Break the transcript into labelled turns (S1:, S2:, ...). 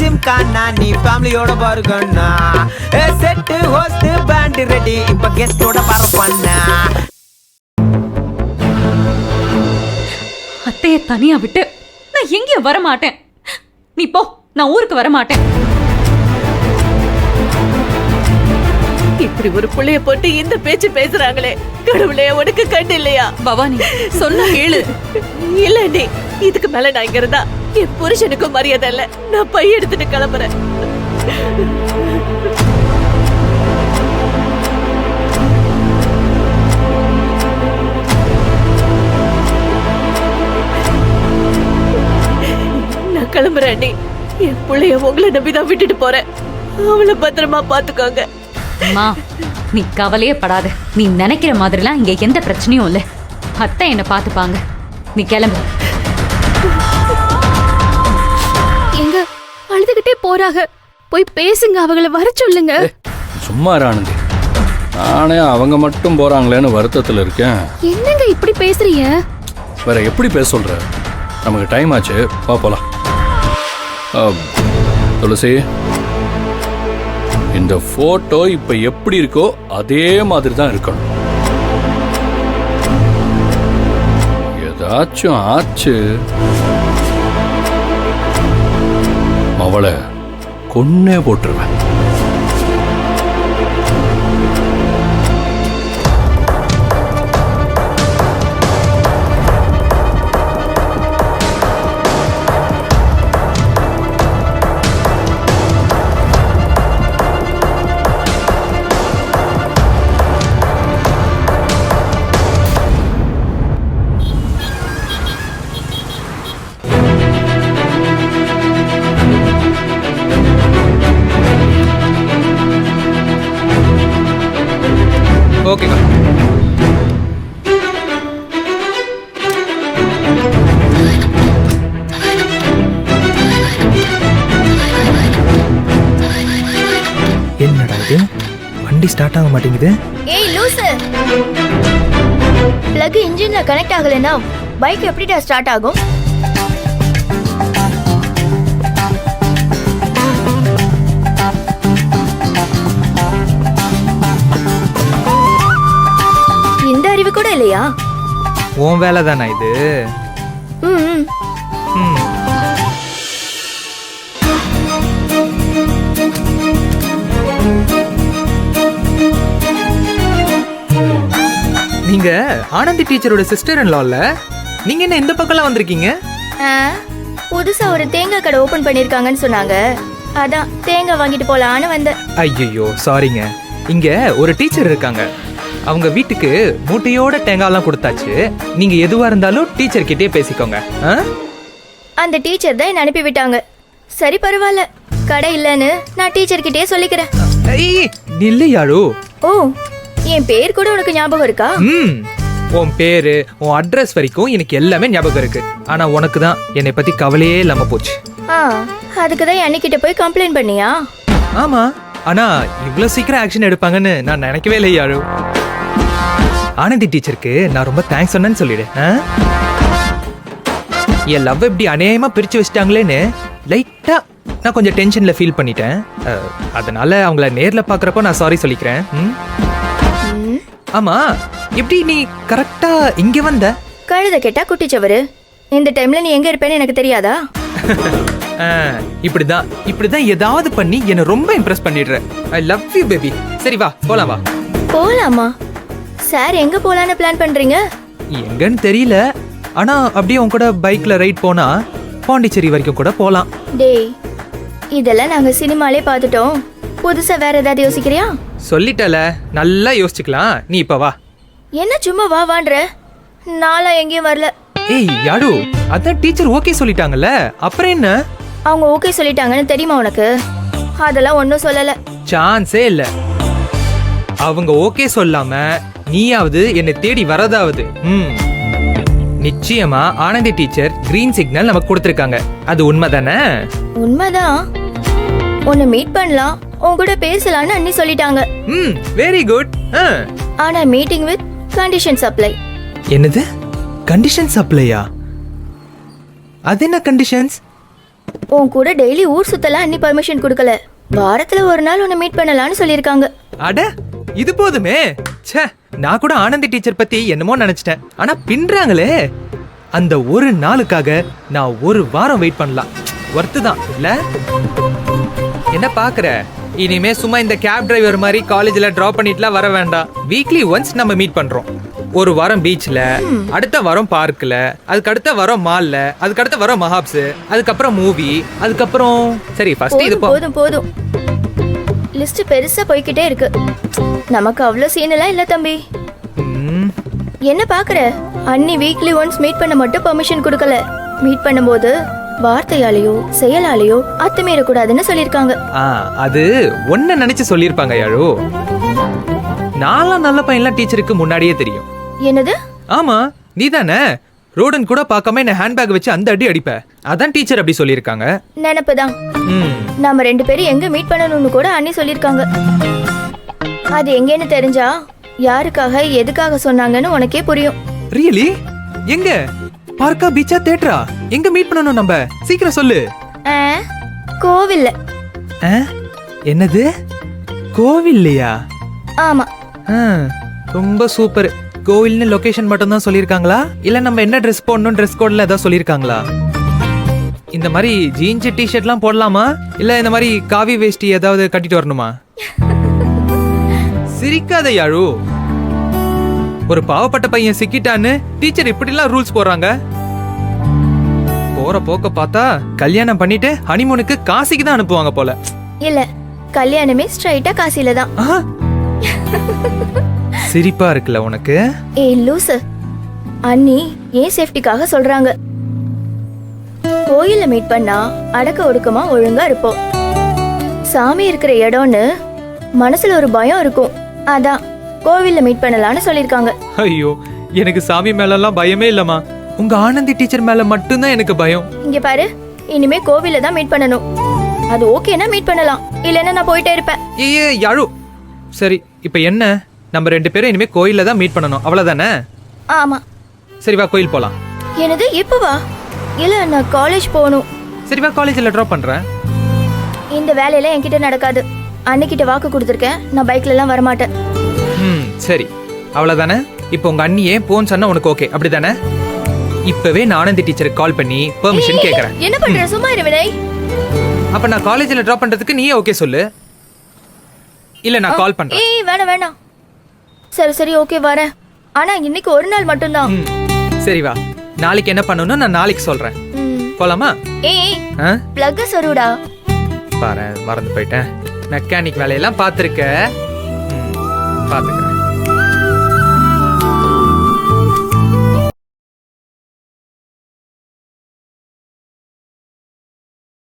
S1: ஜிம்கானா நீ ஃபேமிலியோட பாருங்கண்ணா. செட்டு ஹோஸ்ட் பேண்ட் ரெடி இப்ப கெஸ்டோட பரப்பண்ணா.
S2: அத்தைய தனியா விட்டு நான் எங்கேயும் வர மாட்டேன். நீ போ, நான் ஊருக்கு வர மாட்டேன்.
S3: இப்படி ஒரு புள்ளைய போட்டு இந்த பேச்சு பேசுறாங்களே, கடவுளே உனக்கு கண்டு இல்லையா?
S2: பவானி சொன்ன கேளு.
S3: இல்ல நீ இதுக்கு மேல நான் இங்க இருந்தா என் புருஷனுக்கும் மரியாதை இல்ல. நான் பை எடுத்துட்டு கிளம்புறேன். நான் கிளம்புறேன் அண்ணி. என் புள்ளைய உங்களை நம்பிதான் விட்டுட்டு போறேன். அவளை பத்திரமா பாத்துக்கோங்க.
S2: அம்மா நீ கவலையே படாத. நீ நினைக்கிற மாதிரிலாம் இங்க எந்த பிரச்சனையும் இல்ல. அத்தை என்ன பாத்துப்பாங்க. நீ கிளம்பு.
S4: எங்க அழுதுகிட்டே போறாங்க, போய் பேசுங்க, அவங்கள வர சொல்லுங்க.
S5: சும்மா ஆனந்தி, நானே அவங்க மட்டும் போறாங்களேன்னு வருத்தத்தில் இருக்கேன்.
S4: என்னங்க இப்படி பேசுறீங்க?
S5: வேற எப்படி பேச சொல்ற? நமக்கு டைம் ஆச்சு, வா போலாம். துளசி, இந்த போட்டோ இப்ப எப்படி இருக்கோ அதே மாதிரி தான் இருக்கணும். ஏதாச்சும் ஆச்சு அவளை கொன்னே போட்டுருவேன்.
S6: ஓகேக்கா. என்னடா இது, வண்டி ஸ்டார்ட் ஆக மாட்டேங்குது.
S7: ஏய் லூசு, பிளக் இன்ஜின்ல கனெக்ட் ஆகலைன்னா பைக் எப்படிடா ஸ்டார்ட் ஆகும்? இந்த அறிவு கூட இல்லையா?
S6: உன் வேலை தானா இது?
S7: ம்
S6: ம். நீங்க ஆனந்தி டீச்சரோட சிஸ்டர் இன் லால, நீங்க என்ன இந்த பக்கம்லாம் வந்திருக்கீங்க?
S7: புதுசா ஒரு தேங்காய் கடை ஓபன் பண்ணிருக்காங்கன்னு சொன்னாங்க, அதான் தேங்காய் வாங்கிட்டு போலான்னு வந்தேன்.
S6: ஐயோ சாரிங்க, இங்க ஒரு டீச்சர் இருக்காங்க. அவங்க வீட்டுக்கு மூட்டையோட தேங்காய்லாம் கொடுத்தாச்சு. நீங்க எதுவா இருந்தாலும் டீச்சர் கிட்டே பேசிக்கோங்க.
S7: அந்த டீச்சர் தான் என்ன அனுப்பி விட்டாங்க. சரி பரவாயில்ல, கடை இல்லைன்னு நான் டீச்சர் கிட்டே சொல்லிக்கிறேன்.
S6: இல்லையாழு.
S7: ஓ, என் பேர் கூட உனக்கு ஞாபகம் இருக்கா?
S6: உன் பேரு, உன் அட்ரஸ் வரைக்கும் எனக்கு எல்லாமே ஞாபகம் இருக்கு. ஆனா உனக்கு தான் என்னை பத்தி கவலையே இல்லாம போச்சு.
S7: அதுக்குதான் அன்னிக்கிட்ட போய் கம்ப்ளைண்ட் பண்ணியா?
S6: ஆமா, ஆனா இவ்வளவு சீக்கிரம் ஆக்ஷன் எடுப்பாங்கன்னு நான் நினைக்கவே இல்லையாழு. ஆனந்தி டீச்சருக்கு நான் ரொம்ப தேங்க்ஸ் சொன்னேன்னு சொல்லிடு. என் லவ் இப்படி அநேகமா பிரிச்சு வச்சிட்டாங்களேன்னு லைட்டா நான் கொஞ்சம் டென்ஷன்ல ஃபீல் பண்ணிட்டேன். அதனால அவங்கள நேர்ல பாக்குறப்போ நான் சாரி சொல்லிக்கிறேன். ஆமா, எப்படி நீ கரெக்டா இங்க வந்த?
S7: கழுத கேட்டா குட்டிச்சவரு. இந்த டைம்ல நீ எங்க இருப்பேன்னு எனக்கு தெரியாதா?
S6: இப்படிதான் ஏதாவது பண்ணி என்ன ரொம்ப இம்ப்ரெஸ் பண்ணிடுற. I love you baby. சரி வா போலாம். வா
S7: போலாமா? சார் எங்க போலான்னு பிளான் பண்றீங்க?
S6: எங்கன்னு தெரியல, ஆனா அப்படியே உன் கூட பைக்ல ரைட் போனா பாண்டிச்சேரி வரைக்கும் கூட போலாம்.
S7: டேய், இதெல்லாம் நாங்க சினிமாலே பார்த்துட்டோம். புதுசா வேற ஏதாவது யோசிக்கிறியா?
S6: சொல்லிட்டல, நல்லா யோசிச்சுக்கலாம். நீ இப்ப வா.
S7: என்ன சும்மா வா வான்ற? நாளா எங்கேயும் வரல.
S6: ஏய் யாரு, அதான் டீச்சர் ஓகே சொல்லிட்டாங்கல்ல, அப்புறம் என்ன?
S7: அவங்க ஓகே சொல்லிட்டாங்கன்னு தெரியுமா உனக்கு? அதெல்லாம் ஒன்னும் சொல்லல.
S6: சான்ஸே இல்ல. அவங்க ஓகே சொல்லாம நீயாவது என்னை தேடி வரதாவது நிச்சயமா ஆனந்தி டீச்சர் கிரீன் சிக்னல் நமக்கு கொடுத்திருக்காங்க. அது உண்மைதானே?
S7: உண்மைதான். உன்னை மீட் பண்ணலாம், உன் கூட பேசலாம்னு அண்ணி சொல்லிட்டாங்க.
S6: Very good.
S7: ஆனா மீட்டிங் வித் கண்டிஷன் சப்ளை.
S6: என்னது கண்டிஷன் சப்ளையா? அது என்ன கண்டிஷன்ஸ்?
S7: உன் கூட டெய்லி ஊர் சுத்தலாம் அண்ணி பர்மிஷன் கொடுக்கல. வாரத்துல ஒரு நாள் உன்னை மீட் பண்ணலாம்னு சொல்லியிருக்காங்க.
S6: அட இது போதுமே. ச்சே, நான் கூட ஆனந்தி டீச்சர் பத்தி என்னமோ நினைச்சிட்டேன். ஆனா பின்றாங்களே. அந்த ஒரு நாளுக்காக நான் ஒரு வாரம் வெயிட் பண்ணலாம். ஒர்த்து தான் இல்ல? என்ன பாக்குற? இனிமே சும்மா இந்த கேப் டிரைவர் மாதிரி காலேஜ்ல டிராப் பண்ணிட்டுலாம் வர வேண்டாம். வீக்லி ஒன்ஸ் நம்ம மீட் பண்றோம். ஒரு வாரம் பீச்ல, அடுத்த வாரம் பார்க்ல, அதுக்கு அடுத்த வாரம் மால்ல, அதுக்கு அடுத்த வாரம் மஹாப்ஸ், அதுக்கப்புறம் மூவி, அதுக்கப்புறம் சரி ஃபர்ஸ்ட் இது
S7: போதும் போதும். லிஸ்ட் பெருசா போய்கிட்டே இருக்கு. நமக்கு அவ்வளவு சீன் எல்லாம் இல்ல தம்பி. என்ன பாக்குற? அண்ணி வீக்லி ஒன்ஸ் மீட் பண்ண மட்டும் பெர்மிஷன் கொடுக்கல. மீட் பண்ணும்போது வார்த்தையாலேயோ செயலாலேயோ அத்துமீறக்கூடாதுன்னு சொல்லியிருக்காங்க.
S6: அது ஒன்ன நினைச்சு சொல்லியிருப்பாங்க யாழோ. நான்லாம் நல்ல பையன்லாம் டீச்சருக்கு முன்னாடியே தெரியும்.
S7: என்னது?
S6: ஆமா, நீதானே ரோடன் கூட பார்க்காம என்ன ஹேண்ட்பேக் வச்சு அந்த அடி அடிப்ப. அதான் டீச்சர் அப்படி சொல்லியிருக்காங்க.
S7: நினைப்புதான். நாம 2 பேரும் எங்க மீட் பண்ணணும்னு கூட அண்ணி சொல்லியிருக்காங்க. அது எங்கன்னு தெரிஞ்சா யாருக்காக எதுக்காக சொன்னாங்கன்னு உனக்கே புரியும்.
S6: ரியலி? எங்க? பார்க்கா, பீச்சா, தியேட்டரா? எங்க மீட் பண்ணணும் நம்ம? சீக்கிரம் சொல்லு.
S7: கோவில்ல.
S6: என்னது? கோவில்லையா?
S7: ஆமா.
S6: ரொம்ப சூப்பர். கோவில்னு லொகேஷன் மட்டும் தான் சொல்லிருக்காங்களா? இல்ல நம்ம என்ன ட்ரெஸ் போடணும் ட்ரெஸ் கோட்ல ஏதாவது சொல்லிருக்காங்களா? இந்த மாதிரி ஜீன்ஸ் டி-ஷர்ட்லாம் போடலாமா? இல்ல இந்த மாதிரி காவி வேஷ்டி ஏதாவது கட்டிட்டு வரணுமா? சிரிக்காத யாழு. ஒரு பாவப்பட்ட பையன் சிக்கிட்டான்னு டீச்சர் இப்படிலாம் ரூல்ஸ் போடுறாங்க. போற போக்க பார்த்தா கல்யாணம் பண்ணிட்டு ஹனிமூனுக்கு காசிக்கு தான் அனுப்புவாங்க போல.
S7: இல்ல, கல்யாணமே ஸ்ட்ரைட்டா காசில தான்.
S6: சிரிப்பா இருக்குல்ல உனக்கு?
S7: ஏய் லூசு, அண்ணி ஏன் சேஃப்டிக்காக சொல்றாங்க. கோயில்ல மீட் பண்ணா அடக்க ஒடுக்கமா ஒழுங்கா இருப்போம். சாமி இருக்கிற இடம்னு மனசுல ஒரு பயம் இருக்கும். அதான் கோவில்ல மீட் பண்ணலாம்னு சொல்லிருக்காங்க.
S6: ஐயோ, எனக்கு சாமி மேல எல்லாம் பயமே இல்லம்மா. உங்க ஆனந்தி டீச்சர் மேல மட்டும்தான் எனக்கு பயம்.
S7: இங்க பாரு, இனிமே கோவில்ல தான் மீட் பண்ணணும். அது ஓகேனா மீட் பண்ணலாம், இல்லன்னா நான் போயிட்டே இருப்பேன்.
S6: ஏ யாழு, சரி இப்ப என்ன? நம்ம 2 பேரும் இனிமே கோயில்ல தான் மீட் பண்ணணும், அவ்வளவுதானே?
S7: ஆமா.
S6: சரி வா, கோயில் போலாம்.
S7: என்னது இப்ப வா? இல்ல, நான் காலேஜ் போகணும்.
S6: சரி வா, காலேஜ்ல டிராப் பண்றேன்.
S7: இந்த வேலையெல்லாம் என்கிட்ட நடக்காது. அன்னிக்கிட்ட வாக்கு கொடுத்துருக்கேன், நான் பைக்ல எல்லாம் வரமாட்டேன்.
S6: சரி அவ்வளவுதானே? இப்போ உங்க அண்ணியே போன்னு சொன்னா உனக்கு ஓகே அப்படிதானே? இப்பவே நான் ஆனந்தி டீச்சருக்கு கால் பண்ணி பெர்மிஷன் கேக்குறேன்.
S7: என்ன பண்ற? சும்மா இரு வினய்.
S6: அப்ப நான் காலேஜ்ல டிராப் பண்றதுக்கு நீயே ஓகே சொல்லு. இல்ல நான் கால் பண்றேன்.
S7: ஏய் வேணாம் வேணாம். சரி சரி ஓகே வரேன். ஆனா இன்னைக்கு ஒரு நாள் மட்டும்தான்.
S6: சரி வா, நாளைக்கு என்ன பண்ணணும் நான் நாளைக்கு சொல்றேன். போலாமா?
S7: ஏய் பிளக் சொருடா.
S6: பாரு, மறந்து போயிட்டேன். மெக்கானிக் வேலையெல்லாம் பாத்துருக்க. பாத்துக்கிறேன்.